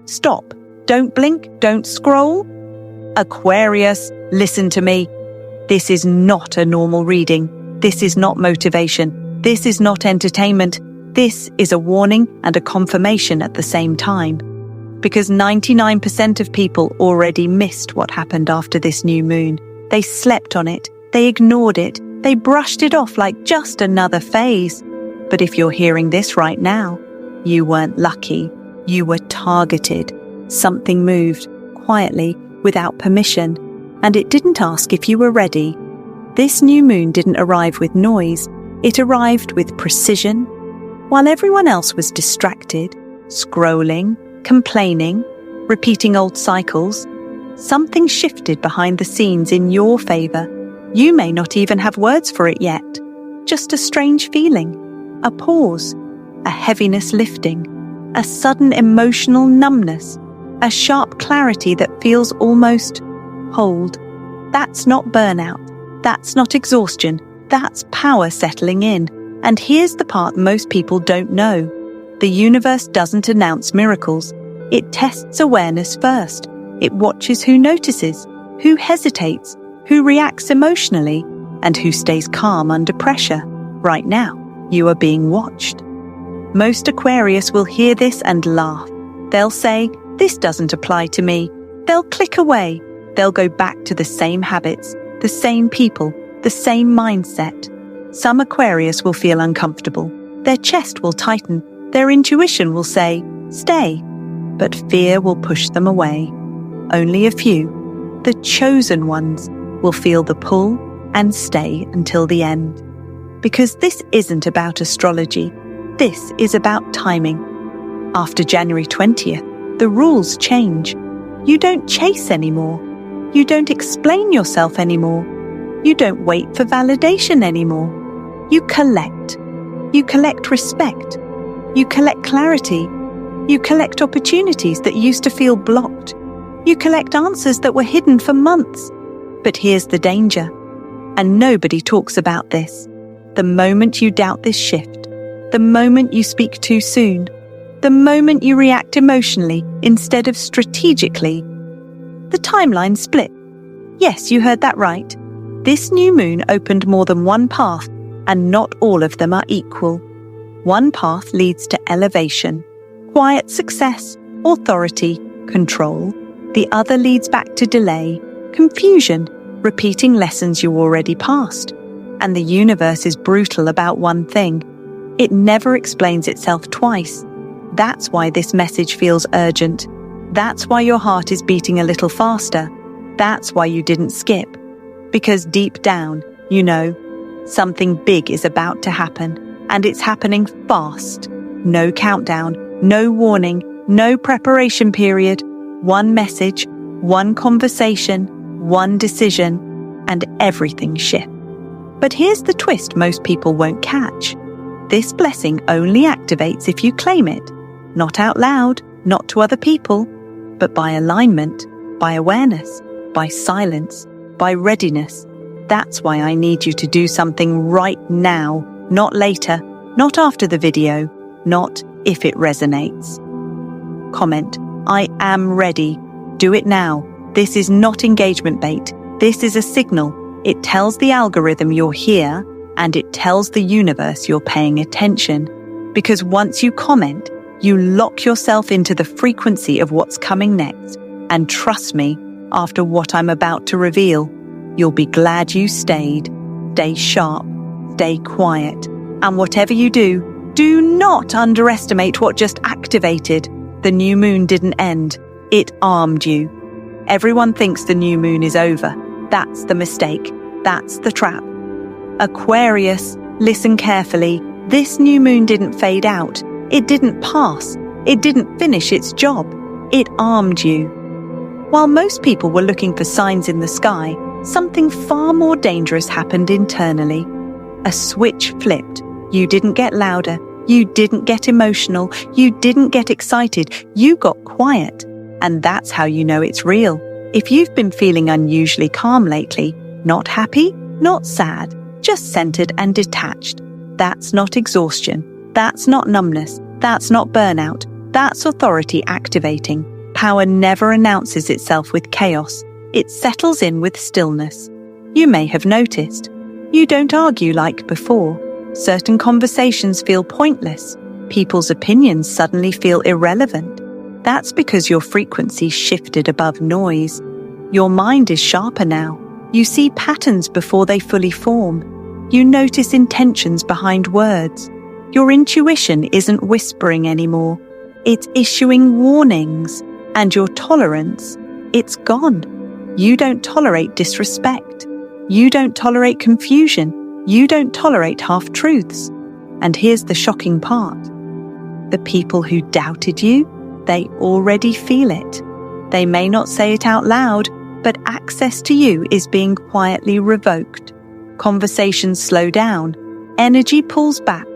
Stop. Don't blink. Don't scroll. Aquarius, listen to me. This is not a normal reading. This is not motivation. This is not entertainment. This is a warning and a confirmation at the same time. Because 99% of people already missed what happened after this new moon. They slept on it. They ignored it. They brushed it off like just another phase. But if you're hearing this right now, you weren't lucky. You were targeted. Something moved, quietly, without permission, and it didn't ask if you were ready. This new moon didn't arrive with noise. It arrived with precision. While everyone else was distracted, scrolling, complaining, repeating old cycles, something shifted behind the scenes in your favor. You may not even have words for it yet. Just a strange feeling, a pause, a heaviness lifting, a sudden emotional numbness, a sharp clarity that feels almost hold. That's not burnout. That's not exhaustion. That's power settling in. And here's the part most people don't know. The universe doesn't announce miracles. It tests awareness first. It watches who notices, who hesitates, who reacts emotionally, and who stays calm under pressure. Right now, you are being watched. Most Aquarius will hear this and laugh. They'll say, "This doesn't apply to me." They'll click away. They'll go back to the same habits, the same people, the same mindset. Some Aquarius will feel uncomfortable. Their chest will tighten. Their intuition will say, "Stay." But fear will push them away. Only a few, the chosen ones, will feel the pull and stay until the end. Because this isn't about astrology. This is about timing. After January 20th, the rules change. You don't chase anymore. You don't explain yourself anymore. You don't wait for validation anymore. You collect. You collect respect. You collect clarity. You collect opportunities that used to feel blocked. You collect answers that were hidden for months. But here's the danger. And nobody talks about this. The moment you doubt this shift, the moment you speak too soon, the moment you react emotionally instead of strategically, the timeline split. Yes, you heard that right. This new moon opened more than one path, and not all of them are equal. One path leads to elevation, quiet success, authority, control. The other leads back to delay, confusion, repeating lessons you already passed. And the universe is brutal about one thing. It never explains itself twice. That's why this message feels urgent. That's why your heart is beating a little faster. That's why you didn't skip. Because deep down, you know, something big is about to happen. And it's happening fast. No countdown, no warning, no preparation period. One message, one conversation, one decision, and everything shifts. But here's the twist most people won't catch. This blessing only activates if you claim it. Not out loud, not to other people, but by alignment, by awareness, by silence, by readiness. That's why I need you to do something right now, not later, not after the video, not if it resonates. Comment, "I am ready." Do it now. This is not engagement bait. This is a signal. It tells the algorithm you're here, and it tells the universe you're paying attention. Because once you comment, you lock yourself into the frequency of what's coming next. And trust me, after what I'm about to reveal, you'll be glad you stayed. Stay sharp, stay quiet. And whatever you do not underestimate what just activated. The new moon didn't end. It armed you. Everyone thinks the new moon is over. That's the mistake. That's the trap. Aquarius, listen carefully. This new moon didn't fade out. It didn't pass. It didn't finish its job. It armed you. While most people were looking for signs in the sky, something far more dangerous happened internally. A switch flipped. You didn't get louder. You didn't get emotional. You didn't get excited. You got quiet. And that's how you know it's real. If you've been feeling unusually calm lately, not happy, not sad, just centered and detached, that's not exhaustion. That's not numbness. That's not burnout. That's authority activating. Power never announces itself with chaos. It settles in with stillness. You may have noticed. You don't argue like before. Certain conversations feel pointless. People's opinions suddenly feel irrelevant. That's because your frequency shifted above noise. Your mind is sharper now. You see patterns before they fully form. You notice intentions behind words. Your intuition isn't whispering anymore. It's issuing warnings. And your tolerance, it's gone. You don't tolerate disrespect. You don't tolerate confusion. You don't tolerate half-truths. And here's the shocking part. The people who doubted you, they already feel it. They may not say it out loud, but access to you is being quietly revoked. Conversations slow down. Energy pulls back.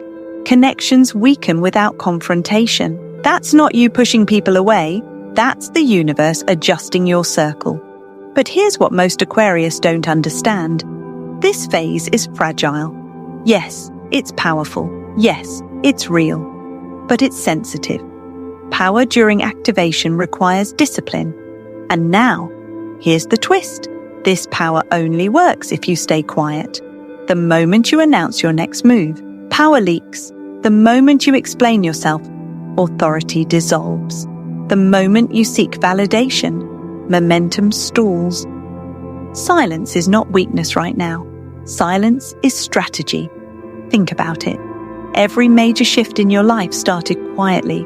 Connections weaken without confrontation. That's not you pushing people away. That's the universe adjusting your circle. But here's what most Aquarius don't understand. This phase is fragile. Yes, it's powerful. Yes, it's real. But it's sensitive. Power during activation requires discipline. And now, here's the twist. This power only works if you stay quiet. The moment you announce your next move, power leaks. The moment you explain yourself, authority dissolves. The moment you seek validation, momentum stalls. Silence is not weakness right now. Silence is strategy. Think about it. Every major shift in your life started quietly.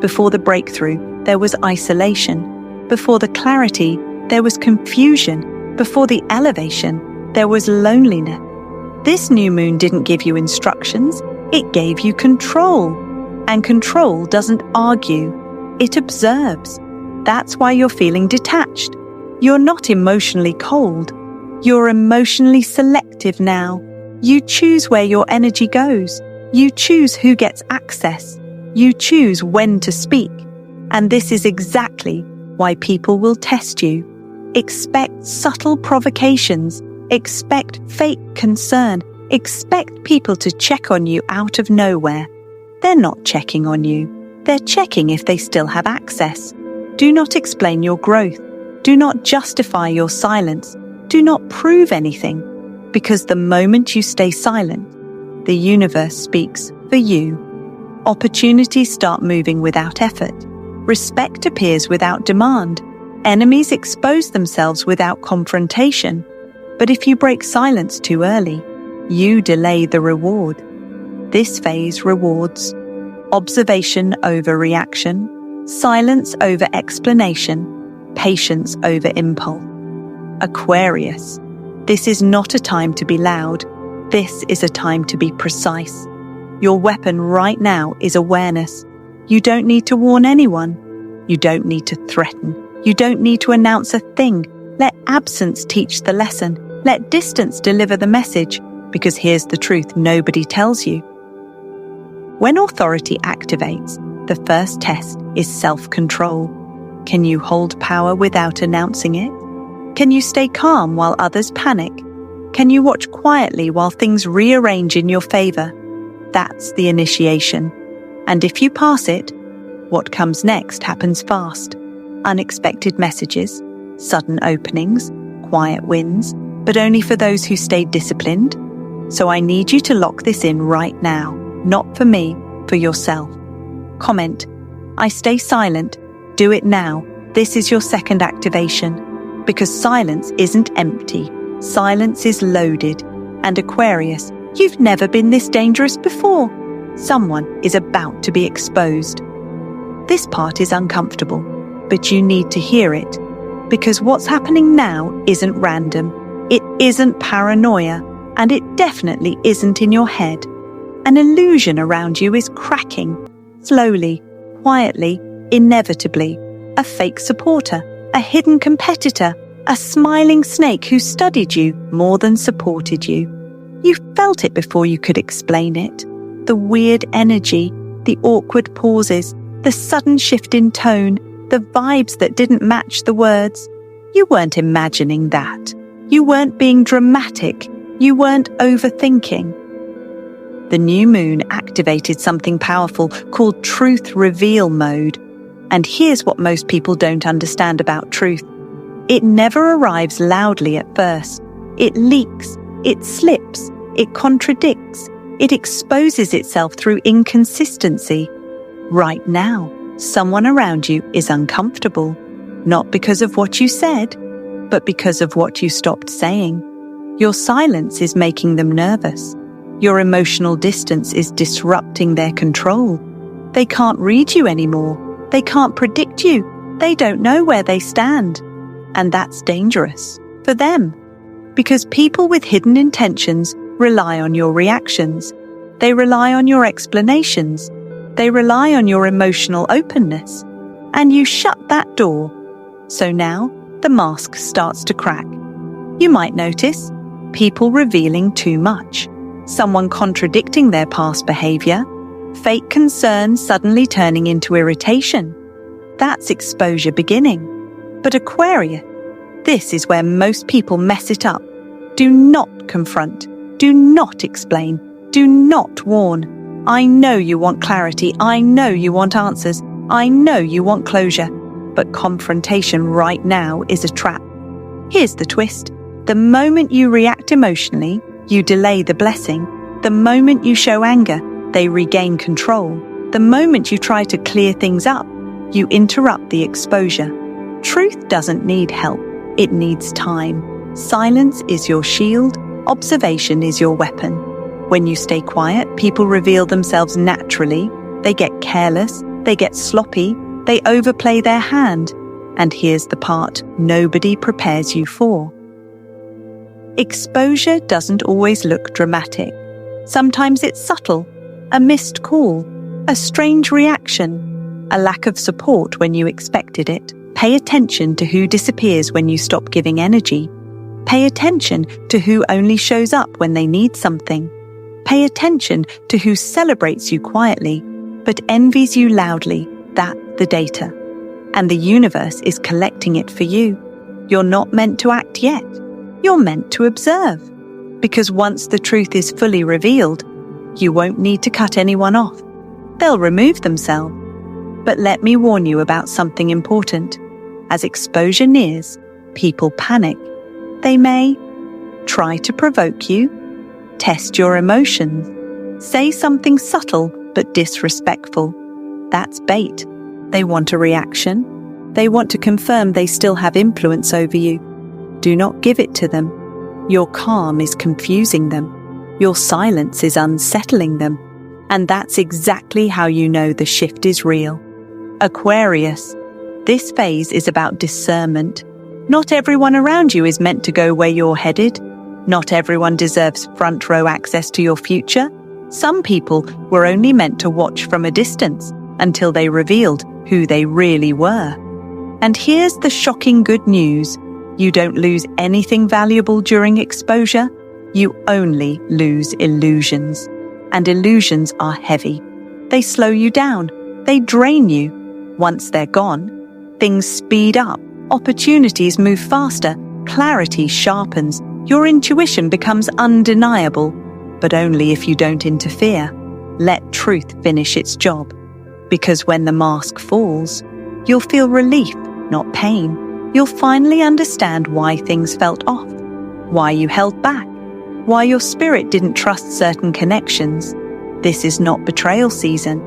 Before the breakthrough, there was isolation. Before the clarity, there was confusion. Before the elevation, there was loneliness. This new moon didn't give you instructions, it gave you control. And control doesn't argue, it observes. That's why you're feeling detached. You're not emotionally cold. You're emotionally selective now. You choose where your energy goes. You choose who gets access. You choose when to speak. And this is exactly why people will test you. Expect subtle provocations. Expect fake concern. Expect people to check on you out of nowhere. They're not checking on you. They're checking if they still have access. Do not explain your growth. Do not justify your silence. Do not prove anything. Because the moment you stay silent, the universe speaks for you. Opportunities start moving without effort. Respect appears without demand. Enemies expose themselves without confrontation. But if you break silence too early, you delay the reward. This phase rewards observation over reaction, silence over explanation, patience over impulse. Aquarius, this is not a time to be loud. This is a time to be precise. Your weapon right now is awareness. You don't need to warn anyone. You don't need to threaten. You don't need to announce a thing. Let absence teach the lesson. Let distance deliver the message. Because here's the truth nobody tells you. When authority activates, the first test is self-control. Can you hold power without announcing it? Can you stay calm while others panic? Can you watch quietly while things rearrange in your favor? That's the initiation. And if you pass it, what comes next happens fast. Unexpected messages, sudden openings, quiet wins, but only for those who stay disciplined. So I need you to lock this in right now, not for me, for yourself. Comment, I stay silent, do it now. This is your second activation. Because silence isn't empty, silence is loaded. And Aquarius, you've never been this dangerous before. Someone is about to be exposed. This part is uncomfortable, but you need to hear it. Because what's happening now isn't random. It isn't paranoia. And it definitely isn't in your head. An illusion around you is cracking, slowly, quietly, inevitably. A fake supporter, a hidden competitor, a smiling snake who studied you more than supported you. You felt it before you could explain it. The weird energy, the awkward pauses, the sudden shift in tone, the vibes that didn't match the words. You weren't imagining that. You weren't being dramatic. You weren't overthinking. The new moon activated something powerful called truth reveal mode. And here's what most people don't understand about truth. It never arrives loudly at first. It leaks, it slips, it contradicts, it exposes itself through inconsistency. Right now, someone around you is uncomfortable, not because of what you said, but because of what you stopped saying. Your silence is making them nervous. Your emotional distance is disrupting their control. They can't read you anymore. They can't predict you. They don't know where they stand. And that's dangerous for them, because people with hidden intentions rely on your reactions. They rely on your explanations. They rely on your emotional openness. And you shut that door. So now the mask starts to crack. You might notice people revealing too much, someone contradicting their past behavior, fake concern suddenly turning into irritation. That's exposure beginning. But Aquarius, this is where most people mess it up. Do not confront. Do not explain. Do not warn. I know you want clarity. I know you want answers. I know you want closure. But confrontation right now is a trap. Here's the twist. The moment you react emotionally, you delay the blessing. The moment you show anger, they regain control. The moment you try to clear things up, you interrupt the exposure. Truth doesn't need help. It needs time. Silence is your shield. Observation is your weapon. When you stay quiet, people reveal themselves naturally. They get careless. They get sloppy. They overplay their hand. And here's the part nobody prepares you for. Exposure doesn't always look dramatic. Sometimes it's subtle. A missed call. A strange reaction. A lack of support when you expected it. Pay attention to who disappears when you stop giving energy. Pay attention to who only shows up when they need something. Pay attention to who celebrates you quietly, but envies you loudly. That's the data. And the universe is collecting it for you. You're not meant to act yet. You're meant to observe. Because once the truth is fully revealed, you won't need to cut anyone off. They'll remove themselves. But let me warn you about something important. As exposure nears, people panic. They may try to provoke you, test your emotions, say something subtle but disrespectful. That's bait. They want a reaction. They want to confirm they still have influence over you. Do not give it to them. Your calm is confusing them. Your silence is unsettling them. And that's exactly how you know the shift is real. Aquarius, this phase is about discernment. Not everyone around you is meant to go where you're headed. Not everyone deserves front row access to your future. Some people were only meant to watch from a distance until they revealed who they really were. And here's the shocking good news. You don't lose anything valuable during exposure. You only lose illusions. And illusions are heavy. They slow you down. They drain you. Once they're gone, things speed up. Opportunities move faster. Clarity sharpens. Your intuition becomes undeniable. But only if you don't interfere. Let truth finish its job. Because when the mask falls, you'll feel relief, not pain. You'll finally understand why things felt off, why you held back, why your spirit didn't trust certain connections. This is not betrayal season.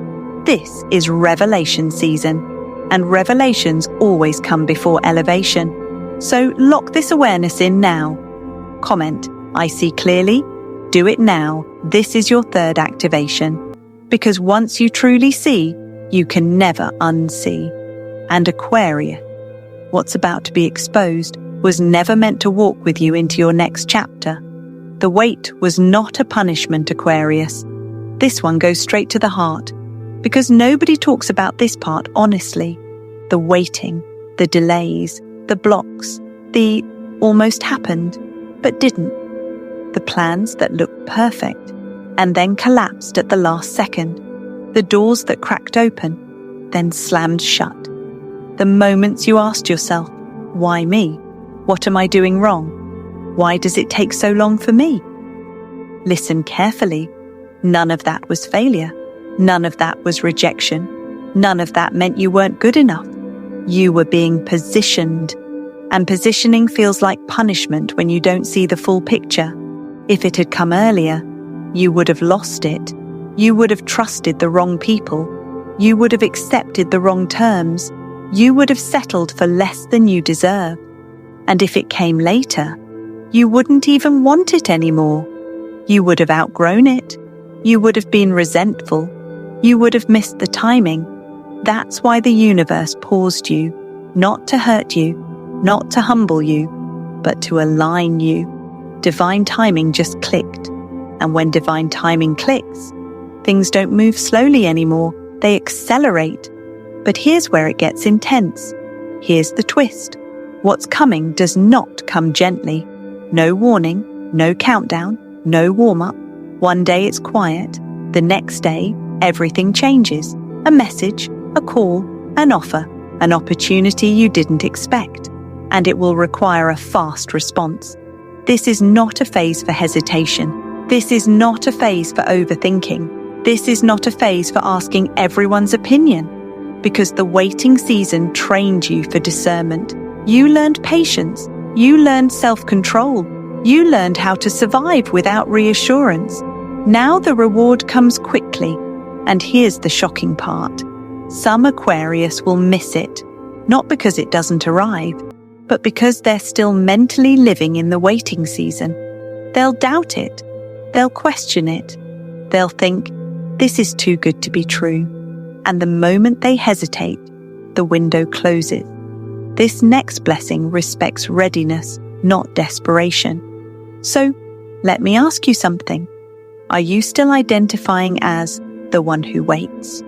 This is revelation season. And revelations always come before elevation. So lock this awareness in now. Comment, I see clearly. Do it now. This is your third activation. Because once you truly see, you can never unsee. And Aquarius, what's about to be exposed was never meant to walk with you into your next chapter. The wait was not a punishment, Aquarius. This one goes straight to the heart, because nobody talks about this part honestly. The waiting, the delays, the blocks, the almost happened, but didn't. The plans that looked perfect and then collapsed at the last second. The doors that cracked open, then slammed shut. The moments you asked yourself, why me? What am I doing wrong? Why does it take so long for me? Listen carefully. None of that was failure. None of that was rejection. None of that meant you weren't good enough. You were being positioned. And positioning feels like punishment when you don't see the full picture. If it had come earlier, you would have lost it. You would have trusted the wrong people. You would have accepted the wrong terms. You would have settled for less than you deserve. And if it came later, you wouldn't even want it anymore. You would have outgrown it. You would have been resentful. You would have missed the timing. That's why the universe paused you, not to hurt you, not to humble you, but to align you. Divine timing just clicked. And when divine timing clicks, things don't move slowly anymore, they accelerate. But here's where it gets intense. Here's the twist. What's coming does not come gently. No warning, no countdown, no warm-up. One day it's quiet. The next day, everything changes. A message, a call, an offer, an opportunity you didn't expect. And it will require a fast response. This is not a phase for hesitation. This is not a phase for overthinking. This is not a phase for asking everyone's opinion. Because the waiting season trained you for discernment. You learned patience. You learned self-control. You learned how to survive without reassurance. Now the reward comes quickly. And here's the shocking part. Some Aquarius will miss it. Not because it doesn't arrive, but because they're still mentally living in the waiting season. They'll doubt it. They'll question it. They'll think, this is too good to be true. And the moment they hesitate, the window closes. This next blessing respects readiness, not desperation. So, let me ask you something. Are you still identifying as the one who waits?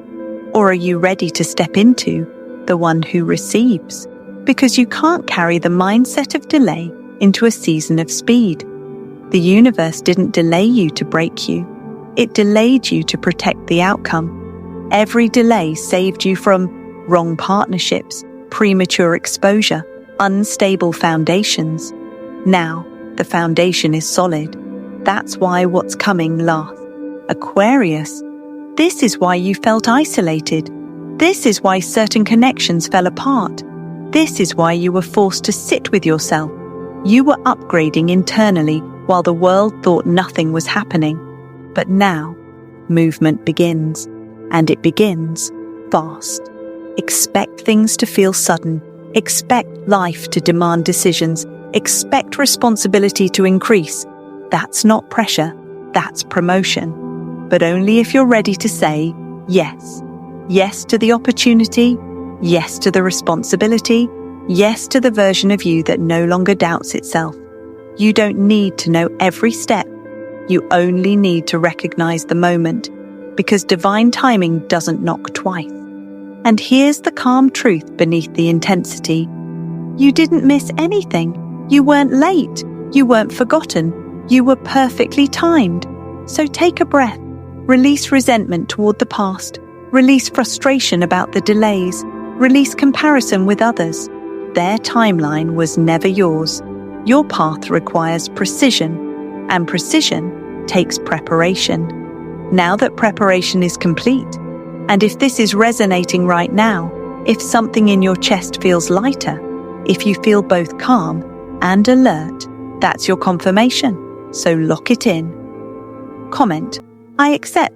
Or are you ready to step into the one who receives? Because you can't carry the mindset of delay into a season of speed. The universe didn't delay you to break you. It delayed you to protect the outcome. Every delay saved you from wrong partnerships, premature exposure, unstable foundations. Now, the foundation is solid. That's why what's coming lasts. Aquarius, this is why you felt isolated. This is why certain connections fell apart. This is why you were forced to sit with yourself. You were upgrading internally while the world thought nothing was happening. But now, movement begins. And it begins fast. Expect things to feel sudden. Expect life to demand decisions. Expect responsibility to increase. That's not pressure. That's promotion. But only if you're ready to say yes. Yes to the opportunity. Yes to the responsibility. Yes to the version of you that no longer doubts itself. You don't need to know every step. You only need to recognize the moment. Because divine timing doesn't knock twice. And here's the calm truth beneath the intensity. You didn't miss anything. You weren't late. You weren't forgotten. You were perfectly timed. So take a breath. Release resentment toward the past. Release frustration about the delays. Release comparison with others. Their timeline was never yours. Your path requires precision. And precision takes preparation. Now that preparation is complete, and if this is resonating right now, if something in your chest feels lighter, if you feel both calm and alert, that's your confirmation. So lock it in. Comment, I accept.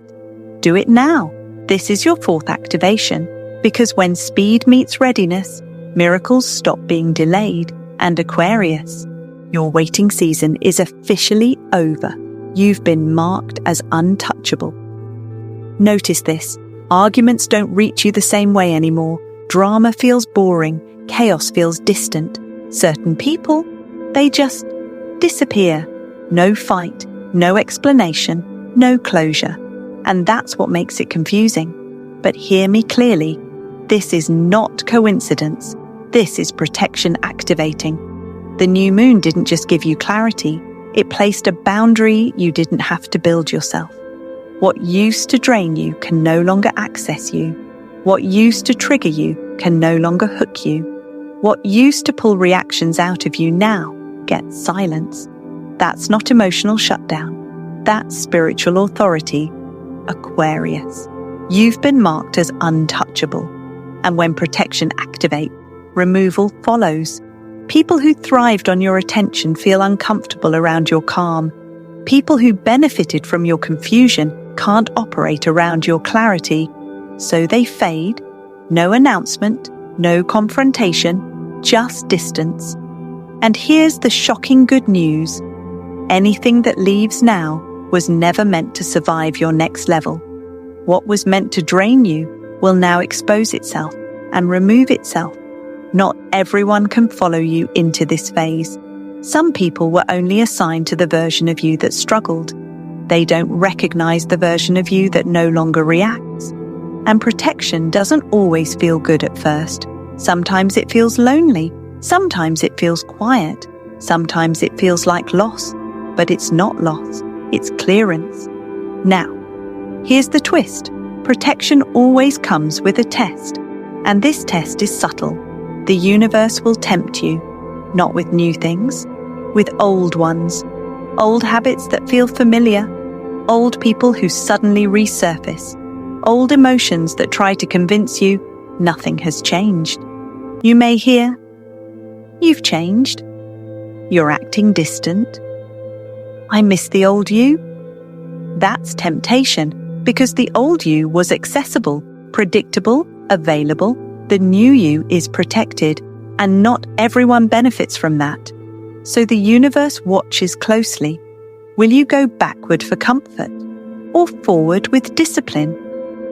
Do it now. This is your fourth activation, because when speed meets readiness, miracles stop being delayed. And Aquarius, your waiting season is officially over. You've been marked as untouchable. Notice this. Arguments don't reach you the same way anymore. Drama feels boring. Chaos feels distant. Certain people, they just disappear. No fight, no explanation, no closure. And that's what makes it confusing. But hear me clearly. This is not coincidence. This is protection activating. The new moon didn't just give you clarity. It placed a boundary you didn't have to build yourself. What used to drain you can no longer access you. What used to trigger you can no longer hook you. What used to pull reactions out of you now gets silence. That's not emotional shutdown. That's spiritual authority. Aquarius. You've been marked as untouchable. And when protection activates, removal follows. People who thrived on your attention feel uncomfortable around your calm. People who benefited from your confusion can't operate around your clarity. So they fade. No announcement, no confrontation, just distance. And here's the shocking good news. Anything that leaves now was never meant to survive your next level. What was meant to drain you will now expose itself and remove itself. Not everyone can follow you into this phase. Some people were only assigned to the version of you that struggled. They don't recognize the version of you that no longer reacts. And protection doesn't always feel good at first. Sometimes it feels lonely. Sometimes it feels quiet. Sometimes it feels like loss. But it's not loss. It's clearance. Now, here's the twist. Protection always comes with a test. And this test is subtle. The universe will tempt you, not with new things, with old ones. Old habits that feel familiar. Old people who suddenly resurface. Old emotions that try to convince you nothing has changed. You may hear, "You've changed. You're acting distant. I miss the old you." That's temptation, because the old you was accessible, predictable, available. The new you is protected, and not everyone benefits from that. So the universe watches closely. Will you go backward for comfort, or forward with discipline?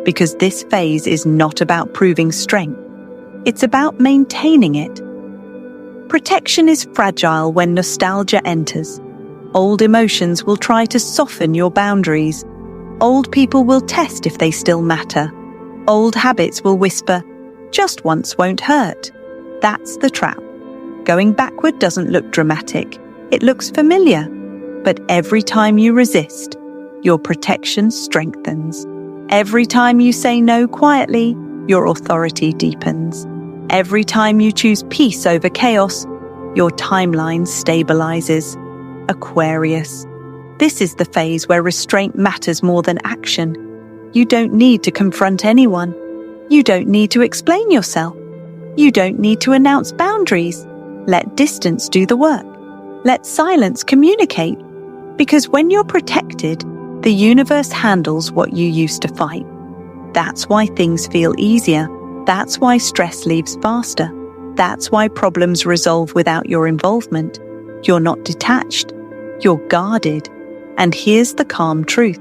Because this phase is not about proving strength. It's about maintaining it. Protection is fragile when nostalgia enters. Old emotions will try to soften your boundaries. Old people will test if they still matter. Old habits will whisper, "Just once won't hurt." That's the trap. Going backward doesn't look dramatic. It looks familiar. But every time you resist, your protection strengthens. Every time you say no quietly, your authority deepens. Every time you choose peace over chaos, your timeline stabilizes. Aquarius. This is the phase where restraint matters more than action. You don't need to confront anyone. You don't need to explain yourself. You don't need to announce boundaries. Let distance do the work. Let silence communicate. Because when you're protected, the universe handles what you used to fight. That's why things feel easier. That's why stress leaves faster. That's why problems resolve without your involvement. You're not detached. You're guarded. And here's the calm truth.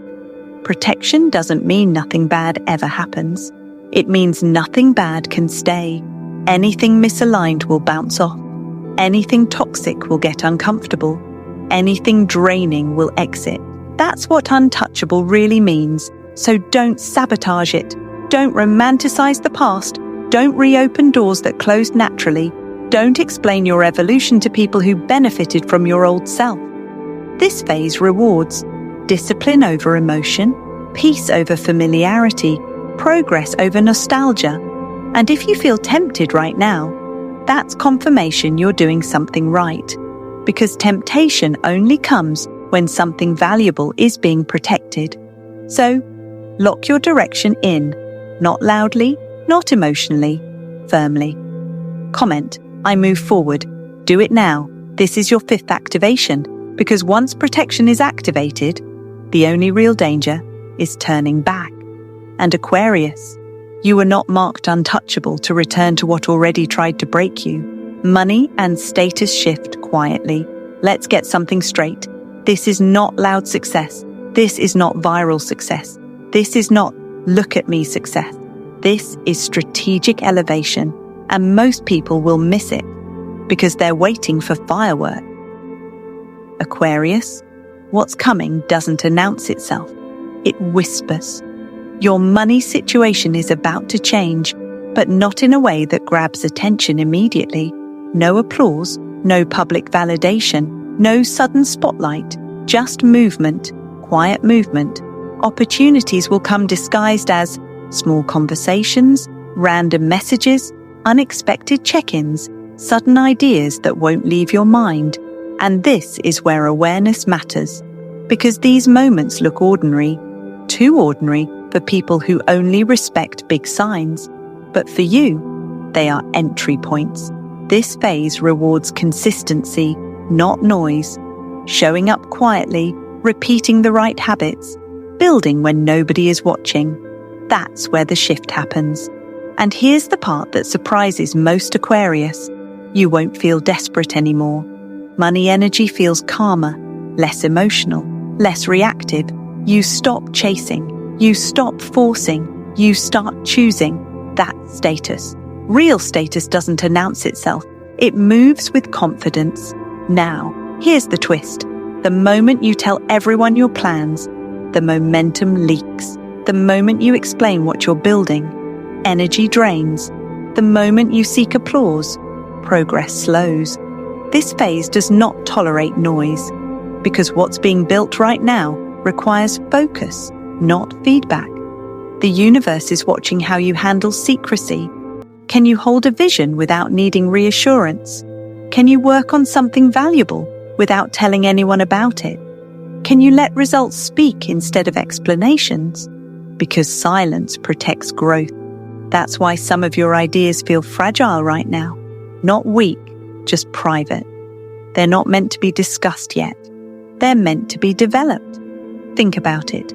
Protection doesn't mean nothing bad ever happens. It means nothing bad can stay. Anything misaligned will bounce off. Anything toxic will get uncomfortable. Anything draining will exit. That's what untouchable really means. So don't sabotage it. Don't romanticize the past. Don't reopen doors that closed naturally. Don't explain your evolution to people who benefited from your old self. This phase rewards discipline over emotion, peace over familiarity, progress over nostalgia. And if you feel tempted right now, that's confirmation you're doing something right. Because temptation only comes when something valuable is being protected. So, lock your direction in, not loudly, not emotionally, firmly. Comment, "I move forward." Do it now. This is your 5th activation. Because once protection is activated, the only real danger is turning back. And Aquarius, you were not marked untouchable to return to what already tried to break you. Money and status shift quietly. Let's get something straight. This is not loud success. This is not viral success. This is not look at me success. This is strategic elevation, and most people will miss it because they're waiting for fireworks. Aquarius, what's coming doesn't announce itself. It whispers. Your money situation is about to change, but not in a way that grabs attention immediately. No applause, no public validation, no sudden spotlight, just movement, quiet movement. Opportunities will come disguised as small conversations, random messages, unexpected check-ins, sudden ideas that won't leave your mind. And this is where awareness matters, because these moments look ordinary, too ordinary for people who only respect big signs, but for you, they are entry points. This phase rewards consistency, not noise, showing up quietly, repeating the right habits, building when nobody is watching. That's where the shift happens. And here's the part that surprises most Aquarius. You won't feel desperate anymore. Money energy feels calmer, less emotional, less reactive. You stop chasing. You stop forcing. You start choosing. That's status. Real status doesn't announce itself. It moves with confidence. Now, here's the twist. The moment you tell everyone your plans, the momentum leaks. The moment you explain what you're building, energy drains. The moment you seek applause, progress slows. This phase does not tolerate noise, because what's being built right now requires focus, not feedback. The universe is watching how you handle secrecy. Can you hold a vision without needing reassurance? Can you work on something valuable without telling anyone about it? Can you let results speak instead of explanations? Because silence protects growth. That's why some of your ideas feel fragile right now. Not weak, just private. They're not meant to be discussed yet. They're meant to be developed. Think about it.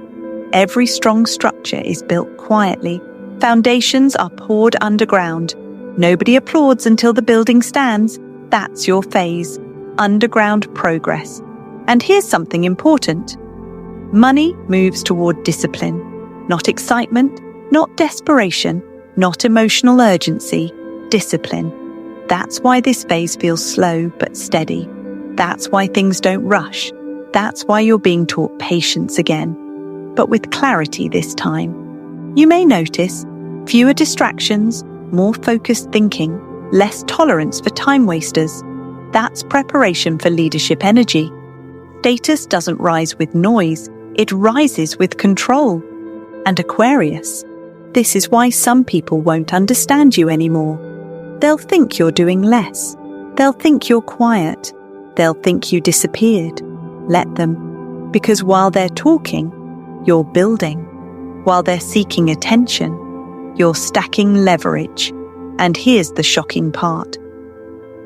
Every strong structure is built quietly. Foundations are poured underground. Nobody applauds until the building stands. That's your phase. Underground progress. And here's something important. Money moves toward discipline. Not excitement, not desperation, not emotional urgency. Discipline. That's why this phase feels slow but steady. That's why things don't rush. That's why you're being taught patience again, but with clarity this time. You may notice fewer distractions, more focused thinking, less tolerance for time wasters. That's preparation for leadership energy. Status doesn't rise with noise, it rises with control. And Aquarius, this is why some people won't understand you anymore. They'll think you're doing less. They'll think you're quiet. They'll think you disappeared. Let them. Because while they're talking, you're building. While they're seeking attention, you're stacking leverage. And here's the shocking part.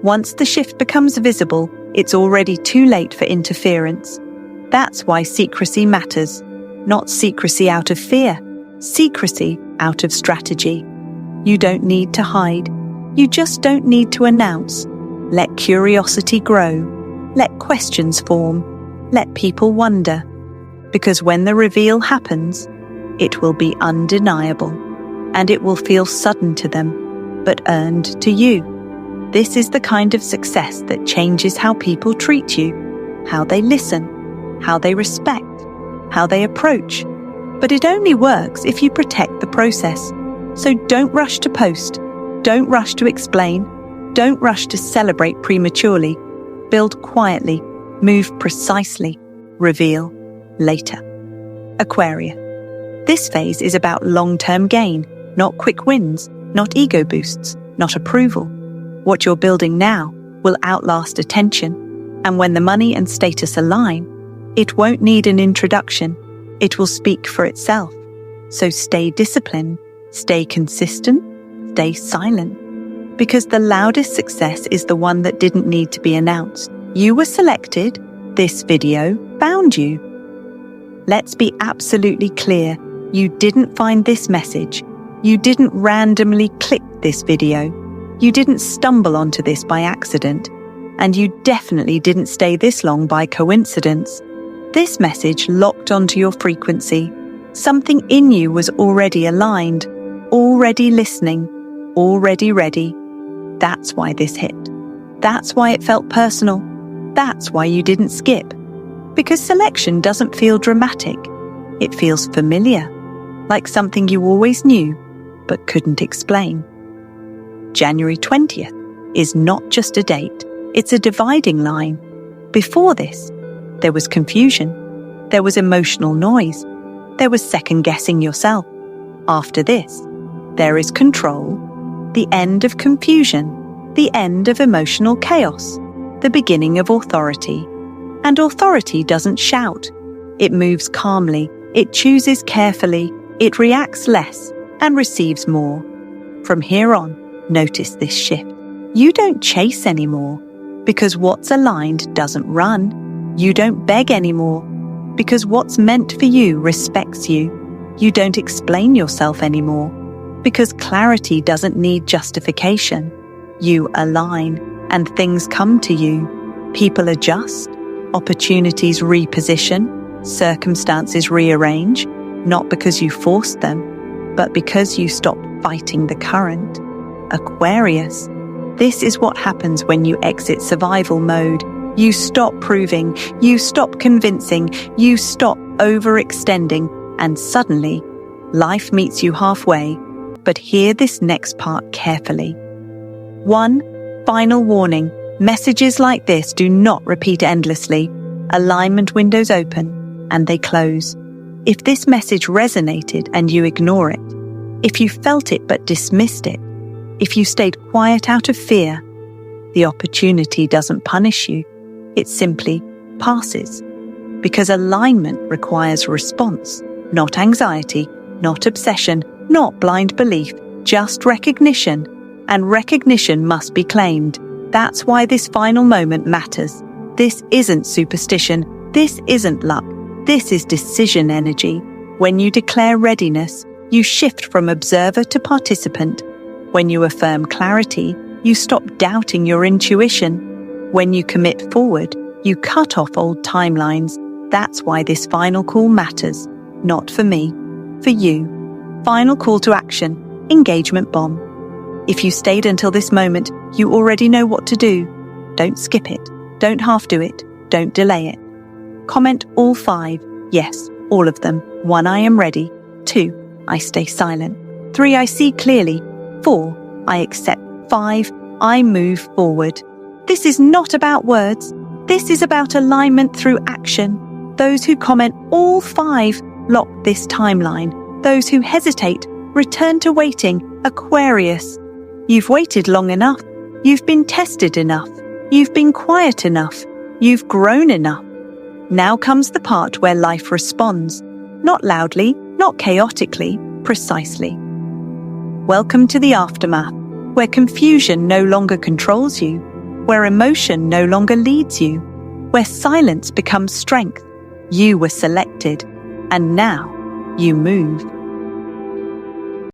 Once the shift becomes visible, it's already too late for interference. That's why secrecy matters. Not secrecy out of fear, secrecy out of strategy. You don't need to hide. You just don't need to announce. Let curiosity grow. Let questions form. Let people wonder. Because when the reveal happens, it will be undeniable. And it will feel sudden to them, but earned to you. This is the kind of success that changes how people treat you, how they listen, how they respect, how they approach. But it only works if you protect the process. So don't rush to post. Don't rush to explain. Don't rush to celebrate prematurely. Build quietly. Move precisely. Reveal later. Aquarius. This phase is about long-term gain, not quick wins, not ego boosts, not approval. What you're building now will outlast attention. And when the money and status align, it won't need an introduction. It will speak for itself. So stay disciplined, stay consistent, stay silent. Because the loudest success is the one that didn't need to be announced. You were selected. This video found you. Let's be absolutely clear. You didn't find this message. You didn't randomly click this video. You didn't stumble onto this by accident. And you definitely didn't stay this long by coincidence. This message locked onto your frequency. Something in you was already aligned, already listening, already ready. That's why this hit. That's why it felt personal. That's why you didn't skip. Because selection doesn't feel dramatic. It feels familiar, like something you always knew, but couldn't explain. January 20th is not just a date, it's a dividing line. Before this, there was confusion. There was emotional noise. There was second-guessing yourself. After this, there is control, the end of confusion, the end of emotional chaos, the beginning of authority. And authority doesn't shout. It moves calmly. It chooses carefully. It reacts less and receives more. From here on, notice this shift. You don't chase anymore, because what's aligned doesn't run. You don't beg anymore, because what's meant for you respects you. You don't explain yourself anymore, because clarity doesn't need justification. You align, and things come to you. People adjust, opportunities reposition, circumstances rearrange, not because you forced them, but because you stopped fighting the current. Aquarius, this is what happens when you exit survival mode. You stop proving, you stop convincing, you stop overextending, and suddenly, life meets you halfway. But hear this next part carefully. 1. Final warning. Messages like this do not repeat endlessly. Alignment windows open, and they close. If this message resonated and you ignore it, if you felt it but dismissed it, if you stayed quiet out of fear, the opportunity doesn't punish you. It simply passes. Because alignment requires response, not anxiety, not obsession, not blind belief, just recognition. And recognition must be claimed. That's why this final moment matters. This isn't superstition. This isn't luck. This is decision energy. When you declare readiness, you shift from observer to participant. When you affirm clarity, you stop doubting your intuition. When you commit forward, you cut off old timelines. That's why this final call matters. Not for me, for you. Final call to action. Engagement bomb. If you stayed until this moment, you already know what to do. Don't skip it. Don't half do it. Don't delay it. Comment all 5. Yes, all of them. 1. I am ready. 2. I stay silent. 3. I see clearly. 4. I accept. 5. I move forward. This is not about words. This is about alignment through action. Those who comment all 5 lock this timeline. Those who hesitate return to waiting. Aquarius. You've waited long enough. You've been tested enough. You've been quiet enough. You've grown enough. Now comes the part where life responds. Not loudly, not chaotically, precisely. Welcome to the aftermath, where confusion no longer controls you, where emotion no longer leads you, where silence becomes strength. You were selected, and now you move.